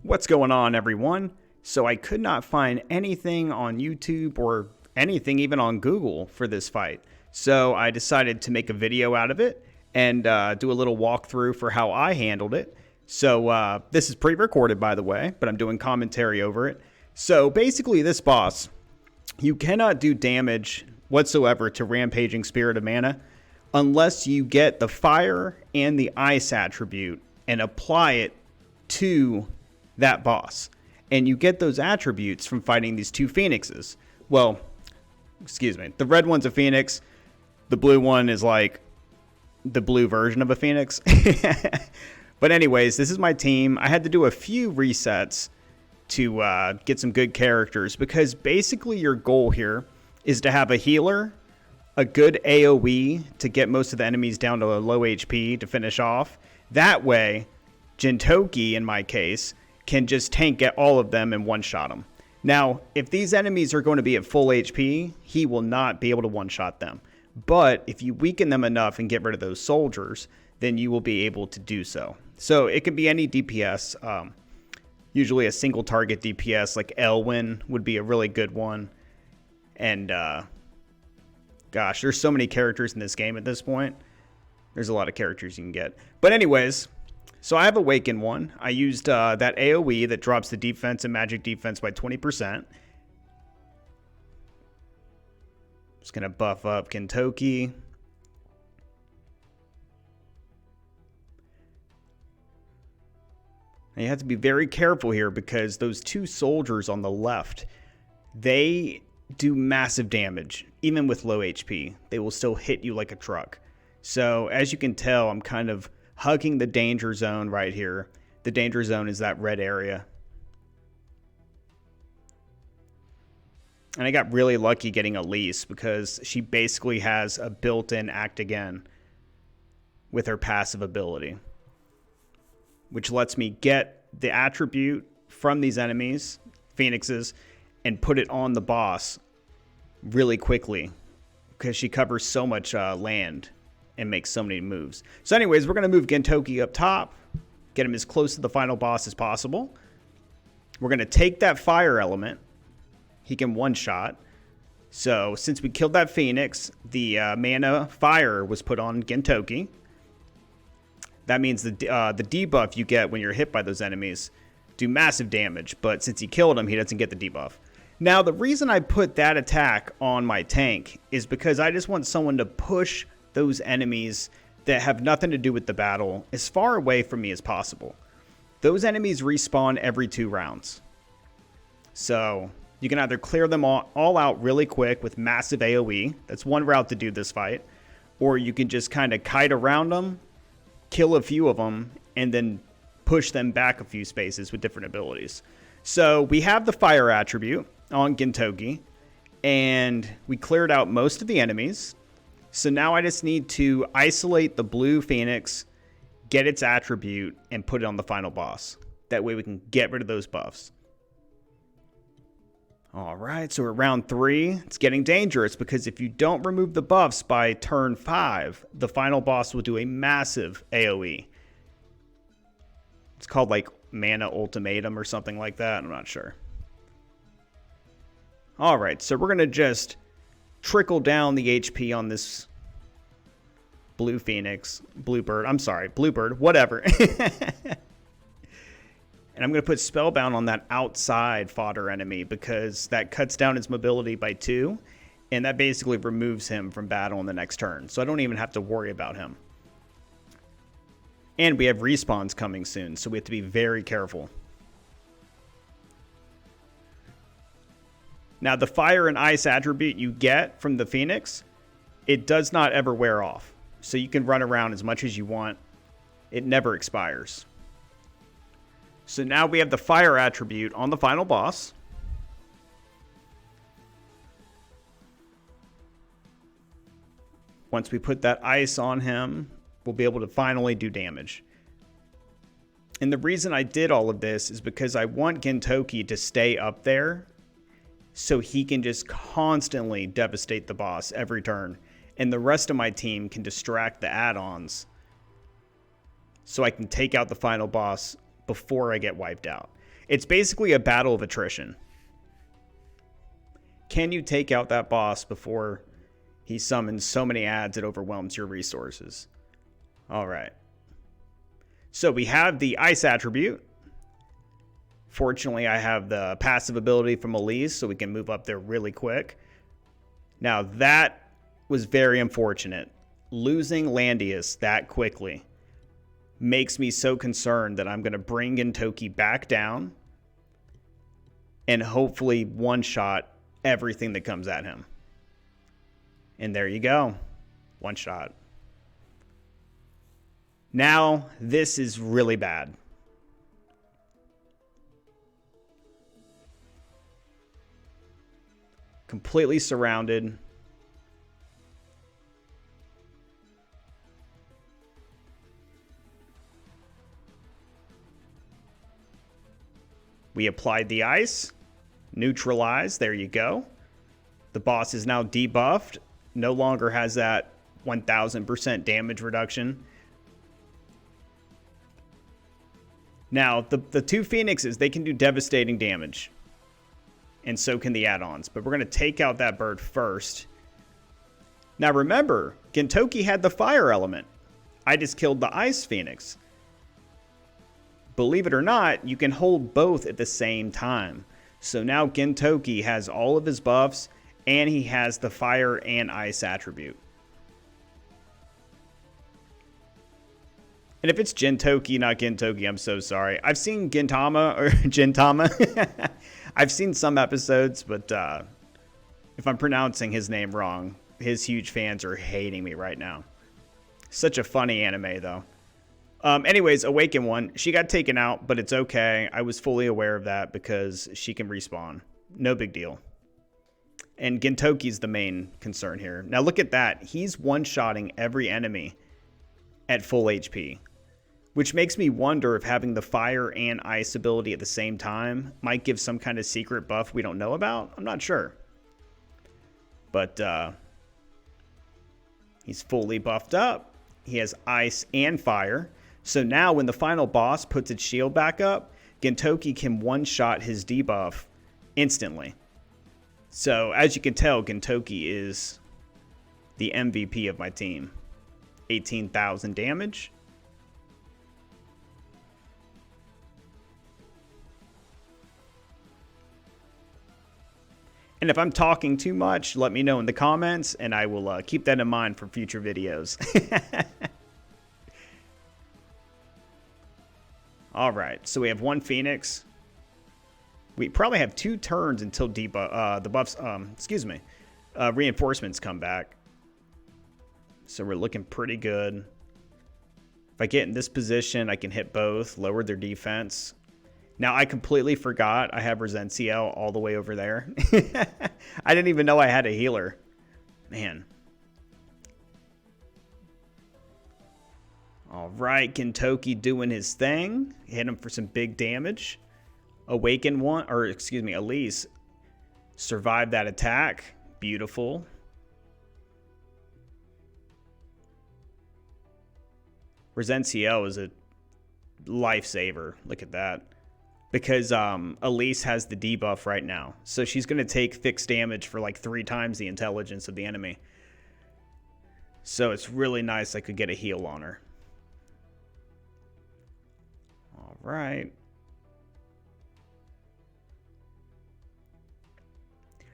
What's going on, everyone? So I could not find anything on YouTube or anything even on Google for this fight. So I decided to make a video out of it and do a little walkthrough for how I handled it. So this is pre-recorded, by the way, but I'm doing commentary over it. So basically this boss, you cannot do damage whatsoever to Rampaging Spirit of Mana unless you get the fire and the ice attribute and apply it to that boss. And you get those attributes from fighting these two phoenixes. Well, excuse me. The red one's a phoenix. The blue one is like the blue version of a phoenix. But anyways, this is my team. I had to do a few resets to get some good characters because basically your goal here is to have a healer, a good AoE to get most of the enemies down to a low HP to finish off. That way, Gentoki, in my case, can just tank at all of them and one-shot them. Now, if these enemies are going to be at full HP, he will not be able to one-shot them. But if you weaken them enough and get rid of those soldiers, then you will be able to do so. So it can be any DPS. Usually a single target DPS like Elwyn would be a really good one. And gosh, there's so many characters in this game at this point. There's a lot of characters you can get. But anyways, so I have Awaken one. I used that AoE that drops the defense and magic defense by 20%. Just going to buff up Gentoki. And you have to be very careful here because those two soldiers on the left, they do massive damage. Even with low HP, they will still hit you like a truck. So as you can tell, I'm kind of hugging the danger zone right here. The danger zone is that red area. And I got really lucky getting Elise because she basically has a built-in act again with her passive ability, which lets me get the attribute from these enemies, phoenixes, and put it on the boss really quickly because she covers so much land and makes so many moves. So anyways, we're going to move Gentoki up top, get him as close to the final boss as possible. We're going to take that fire element. He can one-shot. So since we killed that phoenix, the mana fire was put on Gentoki. That means the debuff you get when you're hit by those enemies do massive damage. But since he killed him, he doesn't get the debuff. Now, the reason I put that attack on my tank is because I just want someone to push those enemies that have nothing to do with the battle as far away from me as possible. Those enemies respawn every 2 rounds. So you can either clear them all out really quick with massive AoE. That's one route to do this fight. Or you can just kind of kite around them, kill a few of them, and then push them back a few spaces with different abilities. So we have the fire attribute on Gentoki, and we cleared out most of the enemies. So now I just need to isolate the blue phoenix, get its attribute, and put it on the final boss. That way we can get rid of those buffs. All right, so at round 3, it's getting dangerous because if you don't remove the buffs by turn 5, the final boss will do a massive AoE. It's called like Mana Ultimatum or something like that. I'm not sure. All right, so we're going to just trickle down the HP on this blue phoenix, bluebird, whatever. And I'm going to put Spellbound on that outside fodder enemy because that cuts down his mobility by 2, and that basically removes him from battle in the next turn. So I don't even have to worry about him. And we have respawns coming soon, so we have to be very careful. Now, the fire and ice attribute you get from the Phoenix, it does not ever wear off. So you can run around as much as you want. It never expires. So now we have the fire attribute on the final boss. Once we put that ice on him, we'll be able to finally do damage. And the reason I did all of this is because I want Gentoki to stay up there so he can just constantly devastate the boss every turn. And the rest of my team can distract the add-ons so I can take out the final boss before I get wiped out. It's basically a battle of attrition. Can you take out that boss before he summons so many adds it overwhelms your resources? All right. So we have the ice attribute. Fortunately, I have the passive ability from Elise, so we can move up there really quick. Now, that was very unfortunate. Losing Landius that quickly makes me so concerned that I'm going to bring Gentoki back down and hopefully one-shot everything that comes at him. And there you go. One shot. Now, this is really bad. Completely surrounded. We applied the ice. Neutralized. There you go. The boss is now debuffed. No longer has that 1000% damage reduction. Now, the two Phoenixes, they can do devastating damage. And so can the add-ons. But we're going to take out that bird first. Now remember, Gentoki had the fire element. I just killed the ice Phoenix. Believe it or not, you can hold both at the same time. So now Gentoki has all of his buffs, and he has the fire and ice attribute. And if it's Gentoki, not Gentoki, I'm so sorry. I've seen Gintama, or Gintama. I've seen some episodes, but if I'm pronouncing his name wrong, his huge fans are hating me right now. Such a funny anime, though. Anyways, Awaken one, she got taken out, but it's okay. I was fully aware of that because she can respawn. No big deal. And Gentoki's the main concern here. Now look at that. He's one-shotting every enemy at full HP. Which makes me wonder if having the fire and ice ability at the same time might give some kind of secret buff we don't know about. I'm not sure. But he's fully buffed up. He has ice and fire. So now when the final boss puts its shield back up, Gentoki can one-shot his debuff instantly. So as you can tell, Gentoki is the MVP of my team. 18,000 damage. And if I'm talking too much, let me know in the comments, and I will keep that in mind for future videos. All right, so we have one Phoenix. We probably have 2 turns until the buffs, reinforcements come back. So we're looking pretty good. If I get in this position, I can hit both, lower their defense. Now, I completely forgot I have Resentiel all the way over there. I didn't even know I had a healer. Man. All right, Gentoki doing his thing. Hit him for some big damage. Awaken one, or excuse me, Elise survived that attack. Beautiful. Resentiel is a lifesaver. Look at that. Because Elise has the debuff right now. So she's going to take fixed damage for like 3 times the intelligence of the enemy. So it's really nice I could get a heal on her. All right.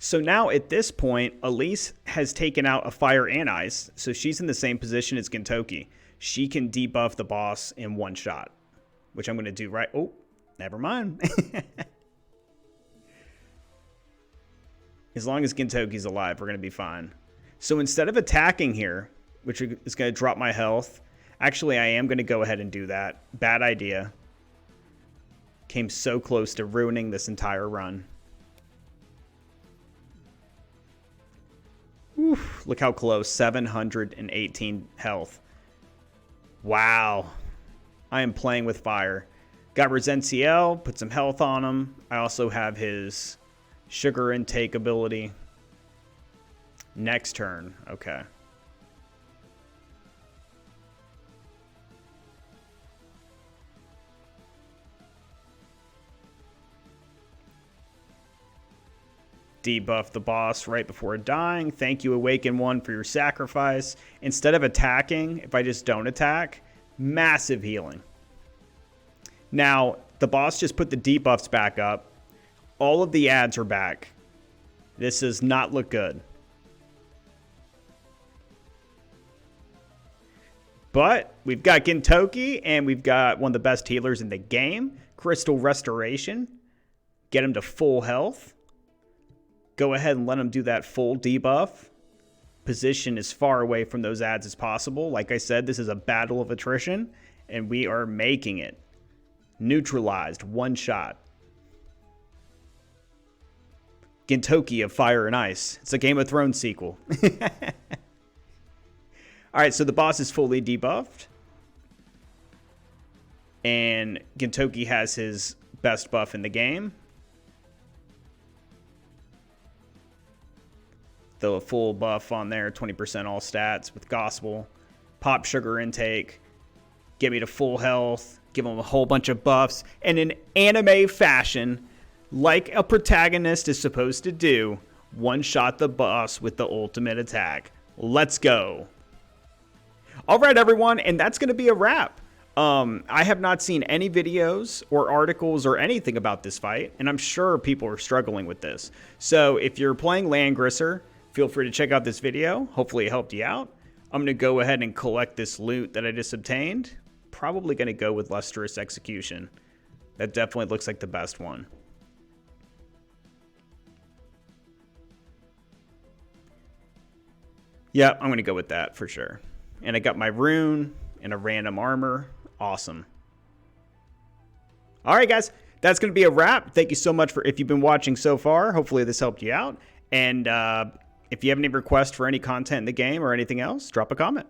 So now at this point, Elise has taken out a fire and ice. So she's in the same position as Gentoki. She can debuff the boss in one shot. Which I'm going to do right... Oh. Never mind. As long as Gentoki's alive, we're going to be fine. So instead of attacking here, which is going to drop my health, actually I am going to go ahead and do that. Bad idea. Came so close to ruining this entire run. Oof, look how close. 718 health. Wow. I am playing with fire. Got Resentiel, put some health on him. I also have his sugar intake ability. Next turn, okay. debuff the boss right before dying. Thank you, Awaken One, for your sacrifice. Instead of attacking, if I just don't attack, massive healing. Now, the boss just put the debuffs back up. All of the ads are back. This does not look good. But we've got Gentoki, and we've got one of the best healers in the game, Crystal Restoration. Get him to full health. Go ahead and let him do that full debuff. Position as far away from those ads as possible. Like I said, this is a battle of attrition, and we are making it. Neutralized, one shot. Gentoki of Fire and Ice. It's a Game of Thrones sequel. Alright, so the boss is fully debuffed. And Gentoki has his best buff in the game. The full buff on there, 20% all stats with Gospel. Pop sugar intake. Get me to full health. Give him a whole bunch of buffs. And in anime fashion, like a protagonist is supposed to do, one-shot the boss with the ultimate attack. Let's go. Alright everyone, and that's going to be a wrap. I have not seen any videos or articles or anything about this fight, and I'm sure people are struggling with this. So if you're playing Langrisser, feel free to check out this video. Hopefully it helped you out. I'm going to go ahead and collect this loot that I just obtained. Probably going to go with Lustrous Execution. That definitely looks like the best one. Yeah, I'm going to go with that for sure. And I got my rune and a random armor. Awesome. All right, guys. That's going to be a wrap. Thank you so much for if you've been watching so far. Hopefully this helped you out. And if you have any requests for any content in the game or anything else, drop a comment.